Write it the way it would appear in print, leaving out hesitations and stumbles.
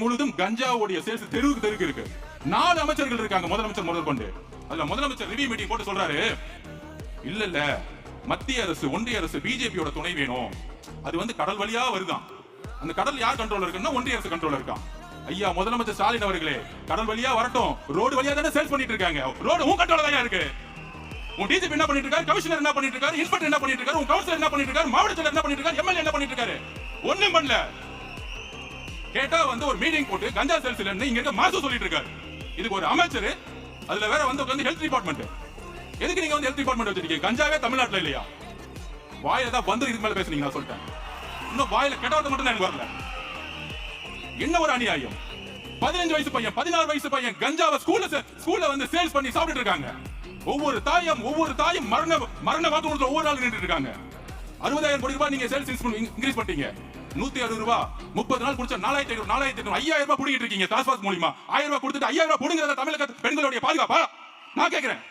முழுதும் கஞ்சாவுடைய சேல்ஸ் தெருவுக்கு இருக்கு. 4 அமைச்சர்கள் இருக்காங்க முதலமைச்சர் முதல் கொண்டு. அதுல முதலமைச்சர் ரிவ்யூ மீட்டிங் போட்டு சொல்றாரு, இல்ல மத்திய அரசு ஒன்றிய அரசு பிஜேபியோட துணை வேணும். அது வந்து கடல் வழியா வருதான். அந்த கடல் யார் கண்ட்ரோல் இருக்குன்னா ஒன்றிய அரசு கண்ட்ரோல் இருக்கான். ஐயா முதலமைச்சர் ஸ்டாலின் அவர்களே, கடல் வழியா வரட்டும், ரோடு வழியா தானே சேல்ஸ் பண்ணிட்டு இருக்காங்க. ரோடு உன் கண்ட்ரோல்ல தான் இருக்கு. உன் டிஜிபி என்ன பண்ணிட்டு இருக்காரு, கமிஷனர் என்ன பண்ணிட்டு இருக்காரு, இன்ஸ்பெக்டர் என்ன பண்ணிட்டு இருக்காரு, உன் கவுன்சிலர் என்ன பண்ணிட்டு இருக்காரு, மாவட்ட செயலர் என்ன பண்ணிட்டு இருக்காரு, எம்எல்ஏ என்ன பண்ணிட்டு இருக்காரு? ஒண்ணும் பண்ணல. கேட்டா வந்து ஒரு மீட்டிங் போட்டு கஞ்சா சேல்ஸ் இல்லன்னு இங்க இருக்க மாசு சொல்லிட்டு இருக்காரு. இதுக்கு ஒரு அமைச்சர், அதுல வேற வந்து ஹெல்த் டிபார்ட்மெண்ட். எதுக்கு நீங்க வந்து ஹெல்த் டிபார்ட்மெண்ட் வச்சிருக்கீங்க? கஞ்சாவே தமிழ்நாட்டுல இல்லையா? வாயில தான் வந்து இதுக்கு மேல பேசுறீங்க. நான் சொல்லிட்டேன், இன்னும் வாயில கெட்டவர்த்த மட்டும் எனக்கு வரல. என்ன ஒரு அநியாயம்! 15 வயசு பையன் 16 வயசு பையன் கஞ்சாவை ஸ்கூல்ல வந்து சேல்ஸ் பண்ணி சாப்பிட்டு இருக்காங்க. ஒவ்வொரு தாயும் மரண வாக்குறுதியில் ஒவ்வொரு நாள் நின்று இருக்காங்க. 60,000 கோடி ரூபாய் நீங்க சேல்ஸ் இன்க்ரீஸ் பண்ணிட்டீங்க. 160 ரூபாய் 30 நாள் குடிச்சா 4,500 5,000 ரூபாய் புடிங்கிட்டு இருக்கீங்க. டாஸ்மாக் மூலமா 1000 ரூபாய் கொடுத்துட்டு 5,000 ரூபாய் புடுங்கிறத தமிழக பெண்களுடைய பாதுகாப்பா? நான் கேட்கிறேன்.